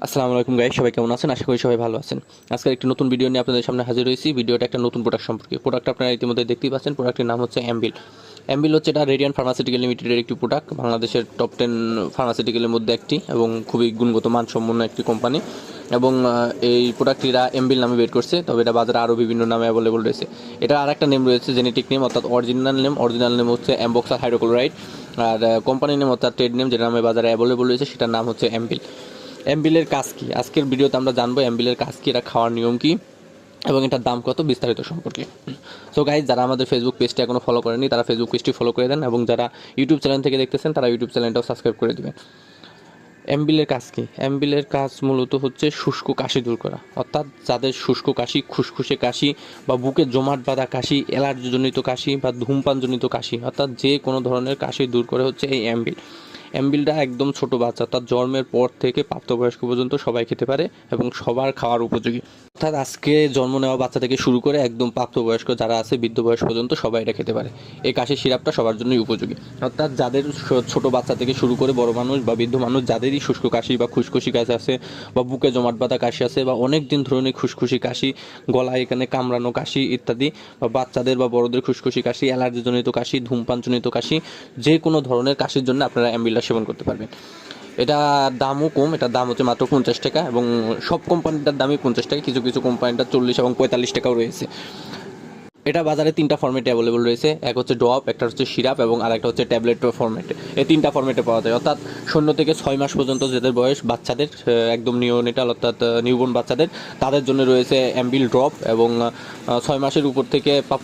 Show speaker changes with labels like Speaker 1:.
Speaker 1: আসসালামু আলাইকুম গাইস, সবাই কেমন আছেন? আশা করি সবাই ভালো আছেন। আজকে একটি নতুন ভিডিও নিয়ে আপনাদের সামনে হাজির হয়েছি। ভিডিওটা একটা নতুন প্রোডাক্ট সম্পর্কে। প্রোডাক্ট আপনারা ইতিমধ্যে দেখতেই পাচ্ছেন। প্রোডাক্টের নাম হচ্ছে অ্যাম্বিল। অ্যাম্বিল হচ্ছে এটা রেডিয়ান ফার্মাসিউটিক্যাল লিমিটেডের একটি প্রোডাক্ট, বাংলাদেশের টপ 10 ফার্মাসিউটিক্যালের মধ্যে একটি এবং খুবই গুণগত মানসম্পন্ন একটি কোম্পানি। এবং এই প্রোডাক্টটিরা অ্যাম্বিল নামে বের করছে, তবে এটা বাজারে আরও বিভিন্ন নামে অ্যাভেলেবল রয়েছে। এটা আর একটা নেম রয়েছে, জেনেটিক নেম, অর্থাৎ অরিজিনাল নেম হচ্ছে অ্যাম্বক্সাল হাইড্রোক্লোরাইড। আর কোম্পানি নেম অর্থাৎ ট্রেড নেম যেটা নামে বাজারে অ্যাভেলেবল রয়েছে সেটার নাম হচ্ছে অ্যাম্বিল। অ্যাম্বিলের কাজ কী, আজকের ভিডিওতে আমরা জানবো অ্যাম্বিলের কাজ কী, এটা খাওয়ার নিয়ম কী এবং এটার দাম কত, বিস্তারিত সম্পর্কে। সো গাইজ, যারা আমাদের ফেসবুক পেজটা এখনও ফলো করেনি তারা ফেসবুক পেজটি ফলো করে দেন, এবং যারা ইউটিউব চ্যানেল থেকে দেখতেছেন তারা ইউটিউব চ্যানেলটাও সাবস্ক্রাইব করে দেবেন। অ্যাম্বিলের কাজ কী? অ্যাম্বিলের কাজ মূলত হচ্ছে শুষ্ক কাশি দূর করা, অর্থাৎ যাদের শুষ্ক কাশি, খুসখুসে কাশি বা বুকে জমাট বাঁধা কাশি, অ্যালার্জিজনিত কাশি বা ধূমপানজনিত কাশি, অর্থাৎ যে কোনো ধরনের কাশি দূর করে হচ্ছে এই অ্যাম্বিল। অ্যাম্বিলটা একদম ছোট বাচ্চা, অর্থাৎ জন্মের পর থেকে প্রাপ্তবয়স্ক পর্যন্ত সবাই খেতে পারে এবং সবার খাওয়ার উপযোগী। অর্থাৎ আজকে জন্ম নেওয়া বাচ্চা থেকে শুরু করে একদম প্রাপ্তবয়স্ক যারা আছে, বৃদ্ধ বয়স পর্যন্ত সবাই এটা খেতে পারে। এই কাশির সিরাপটা সবার জন্যই উপযোগী। অর্থাৎ যাদের ছোট বাচ্চা থেকে শুরু করে বড় মানুষ বা বৃদ্ধ মানুষ যাদেরই শুষ্ক কাশি বা খুসখুসি কাশি আছে বা বুকে জমাট বাঁধা কাশি আছে বা অনেক দিন ধরনের খুসখুসি কাশি, গলায় এখানে কামড়ানো কাশি ইত্যাদি, বা বাচ্চাদের বা বড়দের খুসখুসি কাশি, অ্যালার্জিজনিত কাশি, ধূমপানজনিত কাশি, যে কোনো ধরনের কাশির জন্য আপনারা অ্যাম্বিলটা সেবন করতে পারবেন। এটা দামও কম, এটার দাম হচ্ছে মাত্র 50 টাকা, এবং সব কোম্পানিটার দামই 50 টাকা, কিছু কিছু কোম্পানিটার 40 এবং 45 টাকাও রয়েছে। এটা বাজারে তিনটা ফর্মেটে অ্যাভেলেবল রয়েছে, এক হচ্ছে ড্রপ, একটা হচ্ছে সিরাপ এবং আরেকটা হচ্ছে ট্যাবলেট ফর্মেটে। এই তিনটা ফর্মেটে পাওয়া যায়, অর্থাৎ 0 থেকে 6 মাস পর্যন্ত যাদের বয়স, বাচ্চাদের একদম নিওনেটাল অর্থাৎ নিউবর্ন বাচ্চাদের, তাদের জন্য রয়েছে অ্যাম্বিল ড্রপ, এবং 6 মাসের উপর থেকে প্রাপ্ত